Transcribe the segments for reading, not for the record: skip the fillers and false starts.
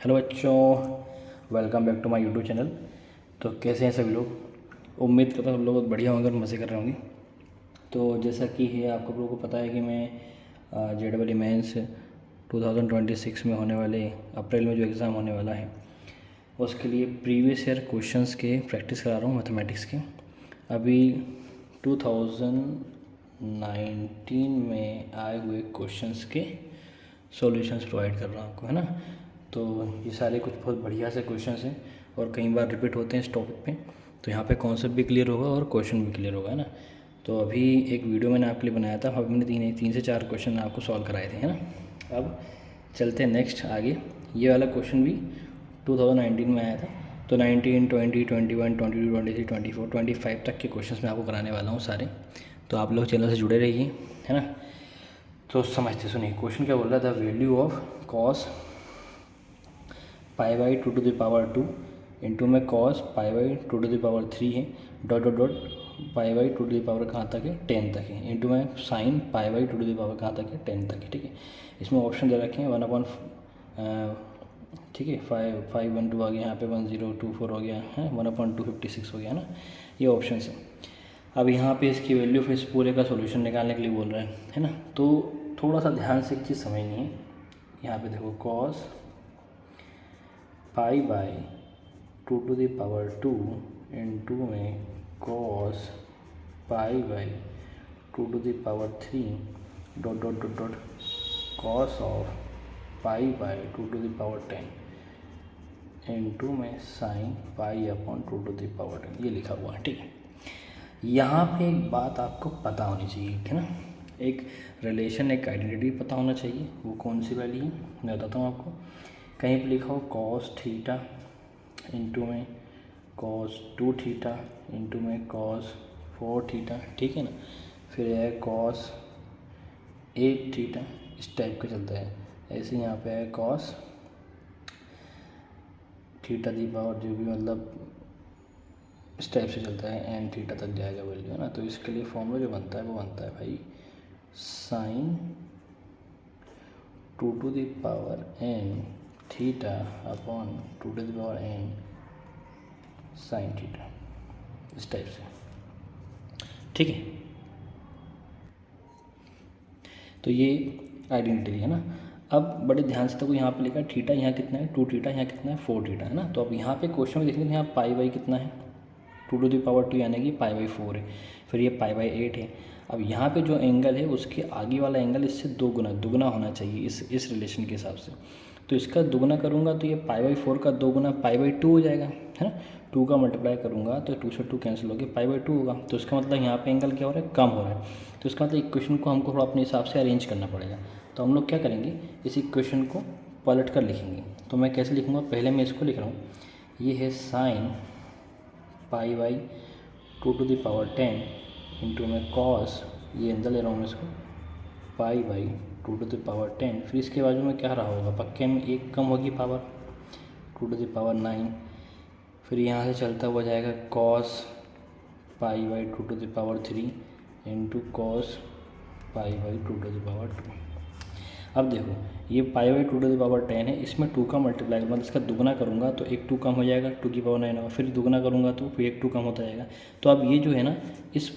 Hello बच्चों, welcome back to my YouTube channel. तो कैसे हैं सभी लोग? उम्मीद करता हूँ सब लोग बढ़िया होंगे और मज़े कर रहे होंगे। तो जैसा कि है आपको लोगों को पता है कि मैं JEE मेंस 2026 में होने वाले अप्रैल में जो एग्ज़ाम होने वाला है उसके लिए प्रीवियस ईयर क्वेश्चंस के प्रैक्टिस करा रहा हूँ मैथमेटिक्स के। अभी 2019 में आए हुए क्वेश्चंस के सॉल्यूशंस प्रोवाइड कर रहा हूँ आपको, है ना। तो ये सारे कुछ बहुत बढ़िया से क्वेश्चंस हैं और कई बार रिपीट होते हैं इस टॉपिक पे, तो यहाँ पे कॉन्सेप्ट भी क्लियर होगा और क्वेश्चन भी क्लियर होगा, है ना। तो अभी एक वीडियो मैंने आपके लिए बनाया था, अभी मैंने तीन से चार क्वेश्चन आपको सॉल्व कराए थे, है ना। अब चलते हैं नेक्स्ट आगे। ये वाला क्वेश्चन भी 2019 में आया था, तो 19, 20, 21, 22, 23, 24, 25 तक के क्वेश्चंस मैं आपको कराने वाला हूँ सारे। तो आप लोग चैनल से जुड़े रहिए, है ना। तो समझते सुनिए क्वेश्चन क्या बोल रहा था। Value of cos pi by 2 into में कॉस पाई बाई 2 है, dot dot dot pi by 2 कहाँ तक है, 10 तक है, इंटू में साइन पाई बाई 2 कहाँ तक है, 10 तक है। ठीक है, इसमें ऑप्शन दे रखे हैं 1/, ठीक है, 512 आ गया, यहाँ पे 1024 हो गया है, 1/256 हो गया, है ना। ये ऑप्शन है। अब यहाँ पे इसकी वैल्यू फिर इस पूरे का सॉल्यूशन निकालने के लिए बोल रहे हैं, है ना। तो थोड़ा सा ध्यान से एक चीज़ समझनी है। यहाँ पे देखो कॉस पाई बाई 2 इंटू में cos pi by 2 dot dot dot dot cos of pi by 2 into में साइन पाई अपॉन 2 ये लिखा हुआ है। ठीक है, यहाँ पे एक बात आपको पता होनी चाहिए, है ना। एक रिलेशन, एक आइडेंटिटी पता होना चाहिए। वो कौन सी वाली है मैं बताता हूँ आपको। कहीं पे लिखा हो कॉस थीटा इंटू में कॉस 2 थीटा इंटू में कॉस 4 थीटा, ठीक है ना। फिर है कॉस 8 थीटा, इस टाइप का चलता है। ऐसे यहाँ पे है कॉस थीटा दी पावर जो भी, मतलब इस टाइप से चलता है, एन थीटा तक जाएगा वैल्यू, है ना। तो इसके लिए फॉर्मूला जो बनता है वो बनता है भाई sine 2n theta upon 2n sine theta, इस टाइप से। ठीक है, तो ये आइडेंटिटी है ना। अब बड़े ध्यान से, तो यहाँ पे लिखा है थीटा यहाँ कितना है, 2 थीटा यहाँ कितना है, 4 थीटा, है ना। तो अब यहाँ पे क्वेश्चन में देखेंगे यहाँ पाई बाई कितना है, 2 यानी कि पाई बाई 4 है। फिर ये पाई बाई 8 है। अब यहाँ पे जो एंगल है उसके आगे वाला एंगल इससे दुगना होना चाहिए इस रिलेशन के हिसाब से। तो इसका दुगना करूँगा तो ये पाई बाई 4 का 2 गुना पाई बाई 2 हो जाएगा, है ना। 2 का मल्टीप्लाई करूँगा तो 2 से 2 कैंसिल हो गया, पाई बाई 2 होगा। तो इसका मतलब यहाँ पे एंगल क्या हो रहा है, कम हो रहा है। तो इसका मतलब इक्वेशन को हमको थोड़ा अपने हिसाब से अरेंज करना पड़ेगा। तो हम लोग क्या करेंगे, इस इक्वेशन को पलट कर लिखेंगे। तो मैं कैसे लिखूँगा, पहले मैं इसको लिख रहा हूँ, ये है साइन पाई बाई 2 इंटू में कॉस, ये अंदर ले रहा हूँ मैं इसको, पाई बाई 2 फिर इसके बाजू में क्या रहा होगा, पक्के में एक कम होगी पावर 2 फिर यहाँ से चलता हुआ जाएगा cos pi by 2 into cos pi by 2। अब देखो ये पाई बाई 2 है, इसमें 2 का मल्टीप्लाई मतलब इसका दुगना करूँगा तो एक 2 कम हो जाएगा, 2 होगा। फिर दुगना करूँगा तो फिर एक 2 कम होता जाएगा। तो अब ये जो है ना, इस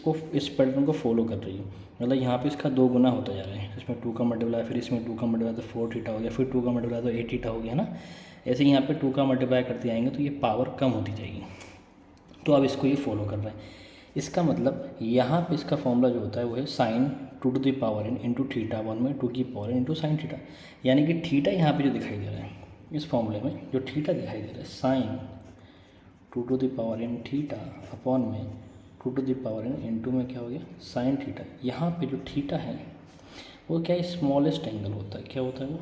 पैटर्न को फॉलो कर रही है, मतलब यहाँ पे इसका 2 गुना होता जा रहा है। इसमें 2 का मल्टीप्लाई, फिर इसमें 2 का मल्टीप्लाई तो 4 थीटा हो गया, फिर 2 का मल्टीप्लाई तो 8 थीटा हो गया ना। ऐसे ही यहाँ पे 2 का मल्टीप्लाई करते आएंगे तो ये पावर कम होती जाएगी। तो अब इसको ये फॉलो कर रहा है। इसका मतलब यहाँ पे इसका फॉर्मूला जो होता है वो है साइन 2n इंटू थीटा 1 में 2 इंटू साइन थीटा। यानी कि थीटा यहाँ पे जो दिखाई दे रहा है इस फॉर्मूले में, जो थीटा दिखाई दे रहा है साइन 2n थीटा अपॉन में 2n इंटू में क्या हो गया साइन थीटा। यहाँ पे जो थीटा है वो क्या है, स्मॉलेस्ट एंगल होता है। क्या होता है वो,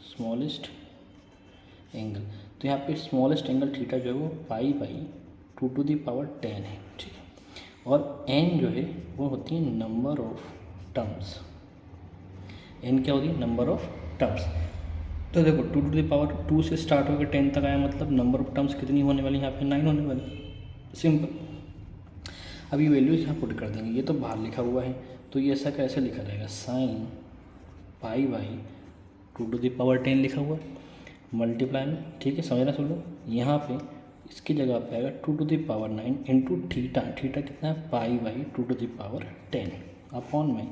स्मॉलेस्ट एंगल। तो यहाँ पे स्मॉलेस्ट एंगल थीटा जो है वो पाई बाई 2 है, ठीक है। और n जो है वो होती है नंबर ऑफ टर्म्स। n क्या होती है, नंबर ऑफ टर्म्स। तो देखो 2 से स्टार्ट होकर 10 तक आया, मतलब नंबर ऑफ टर्म्स कितनी होने वाली, यहाँ पे 9 होने वाली, सिंपल। अब ये वैल्यूज यहाँ पुट कर देंगे। ये तो बाहर लिखा हुआ है तो ये ऐसा कैसे लिखा जाएगा, साइन पाई बाई 2 लिखा हुआ है। मल्टीप्लाई में, ठीक है, समझना सुन लो। यहाँ पे इसकी जगह पे आएगा 2⁹ इंटू थीटा, थीटा कितना है π/2⁻10 अपॉन में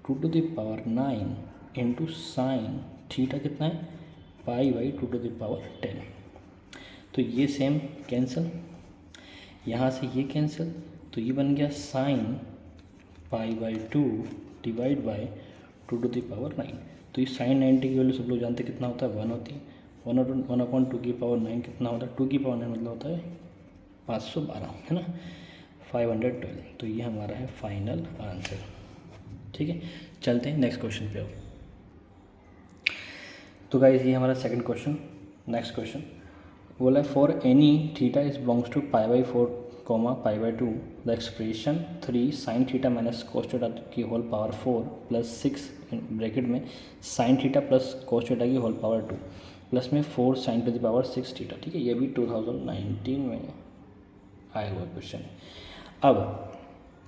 2⁹ इंटू साइन थीटा कितना है π/2⁻10। तो ये सेम कैंसिल, यहाँ से ये कैंसिल, तो ये बन गया साइन π/2 डिवाइड बाई 2⁹9। तो ये साइन 90 की वैल्यू सब लोग जानते कितना होता है, 1 होती है। 1/2 कितना होता है, 2⁹9 मतलब होता है 512, है ना, 512। तो ये हमारा है फाइनल आंसर। ठीक है, चलते हैं नेक्स्ट क्वेश्चन पे अब। तो गाइस ये हमारा सेकंड क्वेश्चन। नेक्स्ट क्वेश्चन बोला है for any theta is belongs to π/4, π/2 the expression 3 sine theta minus cos theta की होल पावर 4 प्लस 6 ब्रैकेट में sine theta plus cos theta की होल पावर 2 प्लस में 4 sine to the power 6 theta. ठीक है, ये भी 2019 में आया हुआ क्वेश्चन है। अब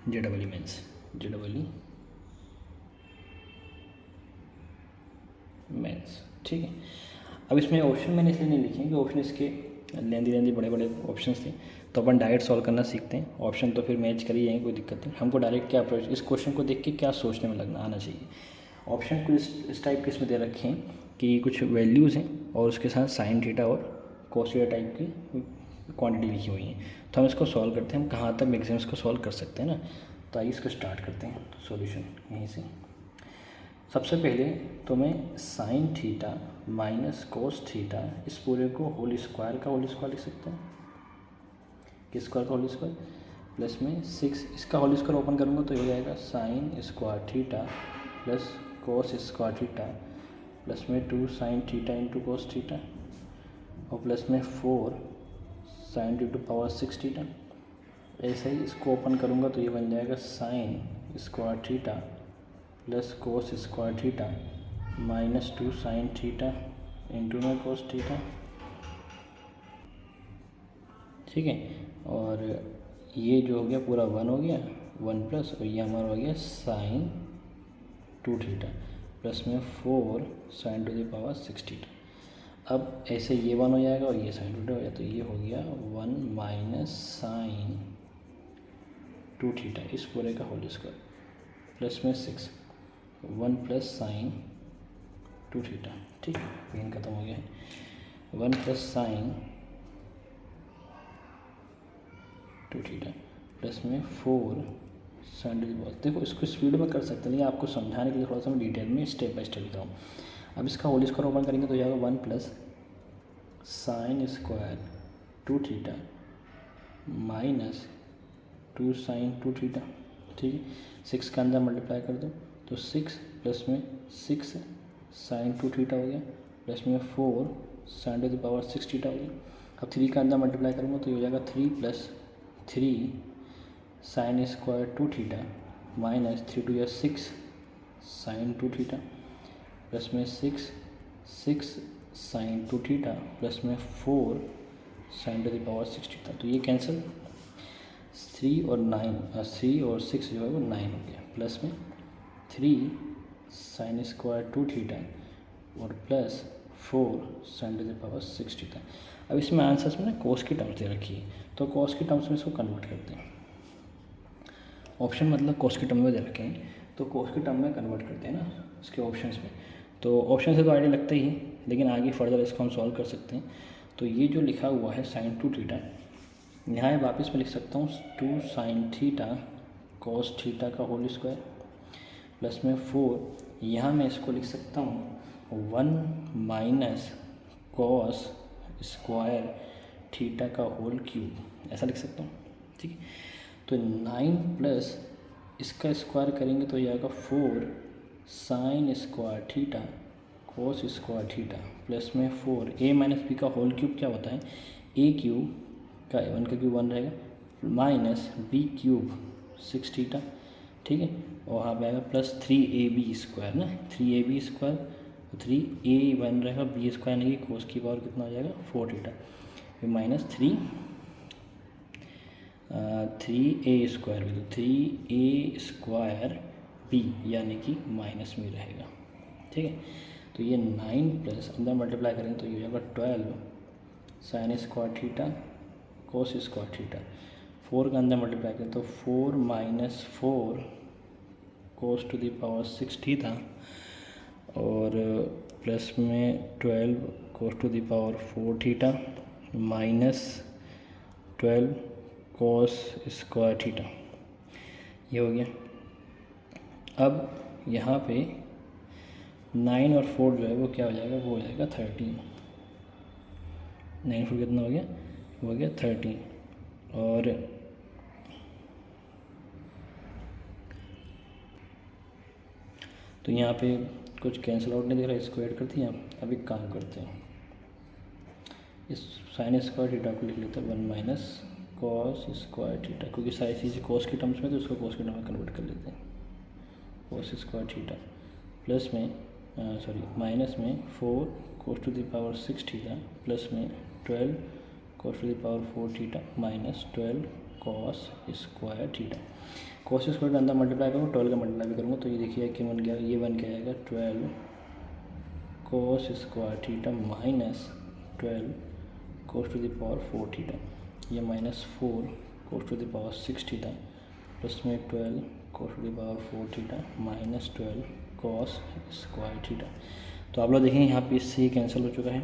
JEE मेंस, JEE मेंस, ठीक है। अब इसमें ऑप्शन मैंने इसलिए नहीं लिखे कि ऑप्शन इसके लेंदी बड़े बड़े ऑप्शंस थे, तो अपन डायरेक्ट सॉल्व करना सीखते हैं। ऑप्शन तो फिर मैच कर ही जाएंगे, कोई दिक्कत नहीं। हमको डायरेक्ट क्या अप्रोच, इस क्वेश्चन को देख के क्या सोचने में लगना आना चाहिए। ऑप्शन कुछ इस टाइप के इसमें दे रखे हैं कि कुछ वैल्यूज़ हैं और उसके साथ साइन थीटा और कोस थीटा टाइप की क्वांटिटी लिखी हुई हैं। तो हम इसको सॉल्व करते हैं, हम कहाँ तक मैक्सिमम इसको सॉल्व कर सकते हैं ना। तो आइए इसको स्टार्ट करते हैं सॉल्यूशन यहीं से। सबसे पहले तो मैं sign theta minus cos theta इस पूरे को होल स्क्वायर का होल स्क्वायर लिख सकते हैं, किस स्क्वायर का होल स्क्वायर, प्लस में 6 इसका होल स्क्वायर ओपन करूँगा तो ये हो जाएगा साइन स्क्वायर थीटा प्लस कोस स्क्वायर थीटा प्लस में 2 sine theta into cos theta और प्लस में 4 साइन टू पावर 6 थीटा। ऐसे ही इसको ओपन करूँगा तो ये बन जाएगा साइन स्क्वायर थीटा प्लस कोस square theta minus 2 sine theta into में कोस थीटा। ठीक है, और ये जो हो गया पूरा 1 हो गया, 1 प्लस, और ये हमारा हो गया साइन 2 थीटा प्लस में 4 sine to the power 6 theta. अब ऐसे ये 1 हो जाएगा और ये साइन 2 हो जाएगा, तो ये हो गया 1 माइनस साइन 2 थीटा इस पूरे का होल स्क्वायर प्लस में 6 1 प्लस साइन 2 थीटा। ठीक है, पेन खत्म हो गया है। 1 प्लस साइन 2 थीटा प्लस में 4 साइन टू द पावर। देखो इसको स्पीड में कर सकते हैं, लेकिन आपको समझाने के लिए थोड़ा सा मैं डिटेल में स्टेप बाय स्टेप लिखा हूँ। अब इसका होल स्क्वायर ओपन करेंगे तो जाएगा 1 plus sine square 2 theta minus 2 sine 2 theta. ठीक है, 6 का अंदर मल्टीप्लाई कर दो तो 6 प्लस में 6 साइन 2 थीटा हो गया प्लस में 4 sine to the power 6 theta हो गया। अब 3 का अंदर मल्टीप्लाई करूँगा तो ये हो जाएगा 3 plus 3 sine square 2 theta minus 3 two या 6 साइन 2 थीटा प्लस में 6 साइन 2 थीटा प्लस में 4 sine to the power 6 theta. तो ये कैंसिल, 3 और 6 जो है वो 9 हो गया, प्लस में 3 साइन स्क्वायर 2 थीटा और plus 4 sine to the power 6 theta. अब इसमें आंसर्स में ना कोस की टर्म्स दे रखी है, तो कोस की टर्म्स में इसको कन्वर्ट करते हैं। ऑप्शन मतलब कोस के टर्म में दे रखे हैं, तो कोस के टर्म में कन्वर्ट करते हैं ना इसके ऑप्शंस में। तो ऑप्शन से तो आइडिया लगता ही है, लेकिन आगे फर्दर इसको हम सॉल्व कर सकते हैं। तो ये जो लिखा हुआ है साइन 2 थीटा, यहाँ वापस मैं लिख सकता हूँ 2 साइन थीटा कोस थीटा का होल स्क्वायर प्लस में 4, यहाँ मैं इसको लिख सकता हूँ 1 माइनस कॉस स्क्वायर थीटा का होल क्यूब, ऐसा लिख सकता हूँ। ठीक है, तो 9 प्लस इसका स्क्वायर करेंगे तो ये आएगा 4 sign square theta cos square theta plus में 4 a माइनस बी का होल क्यूब क्या होता है, a क्यूब का 1 का क्यूब 1 रहेगा माइनस b क्यूब 6 थीटा। ठीक है, और वहाँ पे आएगा प्लस 3ab स्क्वायर ना, 3ab स्क्वायर, 3a1 रहेगा, b स्क्वायर नहीं, कोस की पावर कितना हो जाएगा 4 थीटा, फिर माइनस 3a स्क्वायर भी, तो 3a स्क्वायर b यानी कि माइनस में रहेगा। ठीक है, तो ये 9 प्लस अंदर मल्टीप्लाई करेंगे तो ये हो जाएगा 12 sine square theta cos square theta. 4 का अंदर मल्टीप्लाई करें तो 4 minus 4 cos to the power 6 theta और प्लस में 12 cos to the power 4 theta minus 12 cos square theta. ये हो गया। अब यहाँ पे 9 और 4 जो है वो क्या हो जाएगा, वो हो जाएगा 13। 9 4 कितना हो गया, वो हो गया 13। और तो यहाँ पे कुछ कैंसिल आउट नहीं दिख रहा, इसको ऐड करते हैं। अब एक काम करते हैं, इस साइन स्क्वायर थीटा को लिख लेते हैं 1 माइनस कॉस स्क्वायर थीटा, क्योंकि सारी चीज़ें कॉस के टर्म्स में तो उसको कॉस के टर्म में कन्वर्ट कर लेते हैं। कॉस स्क्वायर थीटा प्लस में माइनस में 4 cos to the power 6 theta plus में 12 cos to the power 4 theta minus 12 cos square theta. Cos square अंदर मल्टीप्लाई करूँगा, 12 का मल्टीप्लाई भी करूँगा तो ये देखिए कि बन गया, ये बन के आएगा 12 cos square theta minus 12 cos to the power 4 theta. ये minus 4 cos to the power 6 theta plus में 12 cos to the power 4 theta minus 12 cos square theta. तो आप लोग देखेंगे यहाँ पे इससे ये कैंसिल हो चुका है,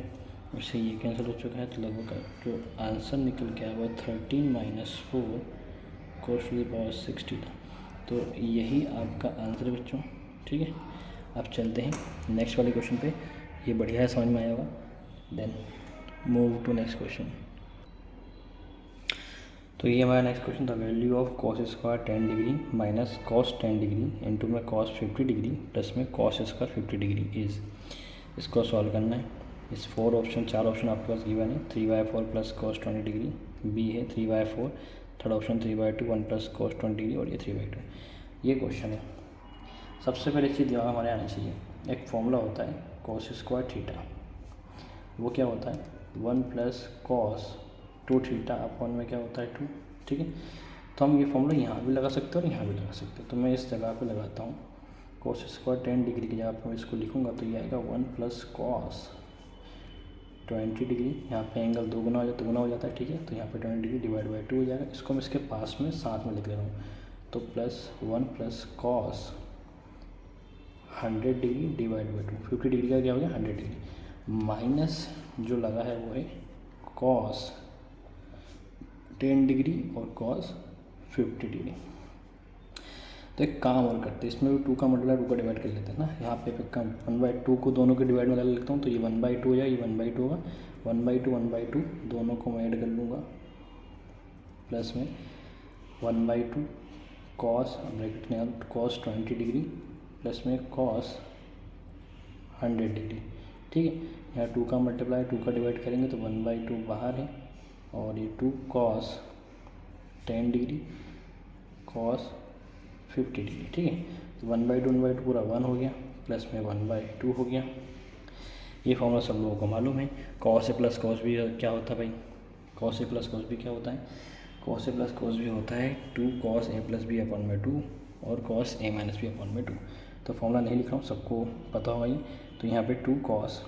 इससे ये कैंसिल हो चुका है, तो लगभग जो आंसर निकल के आया वो 13 minus 4 cos to the power 6 theta. तो यही आपका आंसर है बच्चों। ठीक है, अब चलते हैं नेक्स्ट वाले क्वेश्चन पे। ये बढ़िया है, समझ में आया होगा। Then move to next question. तो ये हमारा नेक्स्ट क्वेश्चन था, value of cos square 10 degree minus cos 10 degree into में कॉस 50 डिग्री प्लस में कॉस स्क्वायर 50 डिग्री इज़। इसको सॉल्व करना है। इस 4 ऑप्शन आपके पास गिवन है। 3/4 प्लस कॉस 20 डिग्री, बी है 3/4, third option 3/2 1 plus cos 20 degree और ये 3/2। ये क्वेश्चन है। सबसे पहले चीज़ दिमाग हमारे आनी चाहिए, एक फॉर्मूला होता है कॉस स्क्वायर थीटा, वो क्या होता है 1 प्लस कॉस 2 थीटा अपॉन में क्या होता है 2। ठीक है, तो हम ये फॉर्मूला यहाँ भी लगा सकते हैं और यहाँ भी लगा सकते हैं। तो मैं इस जगह पे लगाता हूँ कॉस स्क्वायर 10 डिग्री की जगह पर मैं इसको लिखूँगा तो ये आएगा 1 प्लस कॉस 20 डिग्री। यहाँ पे एंगल दोगुना हो जाता है। ठीक है, तो यहाँ पे 20 डिग्री डिवाइड बाई 2 हो जाएगा। इसको मैं इसके पास में साथ में लिख दे रहा हूँ, तो plus 1 plus cos 100 degree divide by 2, 50 degree का क्या हो गया 100 डिग्री, माइनस जो लगा है वो है कॉस 10 डिग्री और कॉस 50 डिग्री। तो एक काम और करते हैं, इसमें भी 2 का मल्टीप्लाई 2 का डिवाइड कर लेते हैं ना। यहाँ पे कम 1/2 को दोनों के डिवाइड में डाल लेता हूँ, तो ये 1/2 हो जाएगा, ये 1/2 होगा, 1/2 दोनों को मैं ऐड कर लूँगा, प्लस में 1/2 कॉस ब्रैकेट निकाल कॉस 20 डिग्री प्लस में कॉस 100 डिग्री। ठीक है, यहाँ 2 का मल्टीप्लाई 2 का डिवाइड करेंगे तो 1/2 बाहर है और ये 2 कॉस 10 डिग्री कॉस 50 डिग्री। ठीक है, तो 1/2 पूरा 1 हो गया, प्लस में 1/2 हो गया। ये फॉर्मूला सब लोगों को मालूम है। कॉस ए प्लस कॉस भी क्या होता है भाई, कॉस ए प्लस कॉस भी क्या होता है, कॉस ए प्लस कॉस भी होता है 2 cos A plus B upon में 2 और cos A minus B upon में 2। तो फॉर्मूला नहीं लिख रहा हूँ, सबको पता होगा ये। तो यहाँ पे 2 कॉस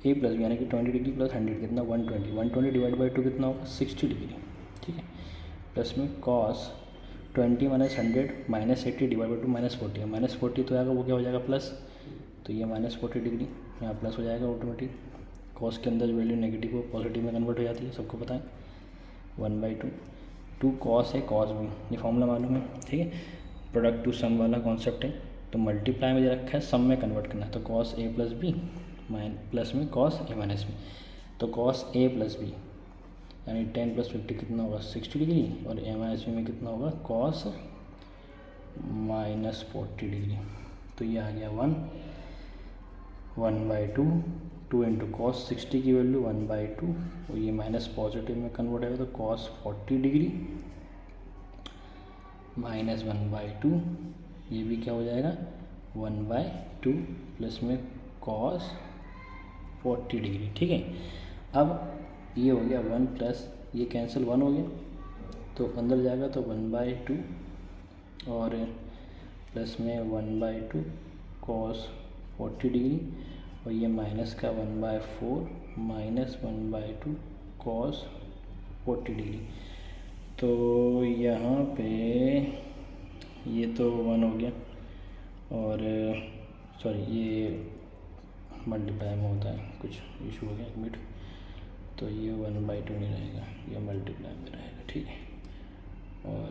ए प्लस बी यानी कि 20 डिग्री प्लस 100 कितना 120 डिवाइड बाई 2 कितना होगा 60 डिग्री। ठीक है, प्लस में cos 20 minus 100 minus 80 divide by 2 minus 40 तो आएगा, वो क्या हो जाएगा प्लस, तो ये माइनस 40 डिग्री यहाँ प्लस हो जाएगा ऑटोमेटिक। कॉस के अंदर वैल्यू नेगेटिव को पॉजिटिव में कन्वर्ट हो जाती है, सबको पता है। 1/2 2 कॉस है कॉस बी, ये फॉर्मूला मालूम है। ठीक है, प्रोडक्ट टू सम वाला कॉन्सेप्ट है, तो मल्टीप्लाई में रखा है, सम में कन्वर्ट करना है। तो cos A plus B plus में कॉस ए माइनस बी, तो कॉस ए प्लस बी यानी 10 प्लस 50 कितना होगा 60 डिग्री और ए माइनस बी में कितना होगा कॉस माइनस 40 डिग्री। तो ये आ गया 1/2 2 इंटू कॉस 60 की वैल्यू 1/2 और ये माइनस पॉजिटिव में कन्वर्ट होगा तो कॉस 40 डिग्री माइनस 1/2, ये भी क्या हो जाएगा 1/2 प्लस में कॉस 40 डिग्री। ठीक है, अब ये हो गया 1 प्लस ये कैंसिल 1 हो गया तो अंदर जाएगा तो 1/2 और प्लस में 1/2 कॉस 40 डिग्री, और ये माइनस का 1/4 -1/2 cos 40 डिग्री। तो यहाँ पे ये तो 1 हो गया, और सॉरी ये मल्टीप्लाई में होता है, कुछ इशू हो गया, एक मिनट। तो ये 1/2 नहीं रहेगा, ये मल्टीप्लाई में रहेगा, ठीक है। और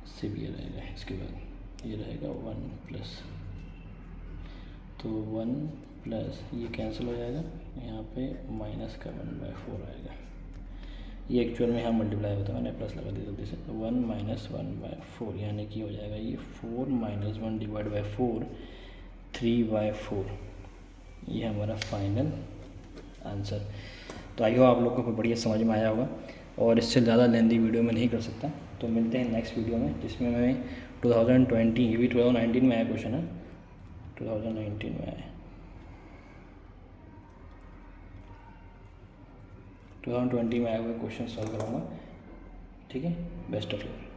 सिर्फ ये रहेगा, इसके बाद ये रहेगा 1+, तो 1+ ये कैंसिल हो जाएगा, यहाँ पे माइनस का 1/4 आएगा। ये एक्चुअल में यहाँ मल्टीप्लाई होता है, मैंने प्लस लगा दिया जल्दी से। तो 1 - 1/4 यानी कि हो जाएगा ये 4 - 1 / 4 3/4। ये हमारा फाइनल आंसर। तो आई होप आप लोग को बढ़िया समझ में आया होगा, और इससे ज़्यादा लेंदी वीडियो में नहीं कर सकता। तो मिलते हैं नेक्स्ट वीडियो में, जिसमें मैं 2020, ये भी 2019 में आया क्वेश्चन है, 2019 में आया, 2020 में आए हुए क्वेश्चन सॉल्व कराऊंगा, ठीक है। Best of luck.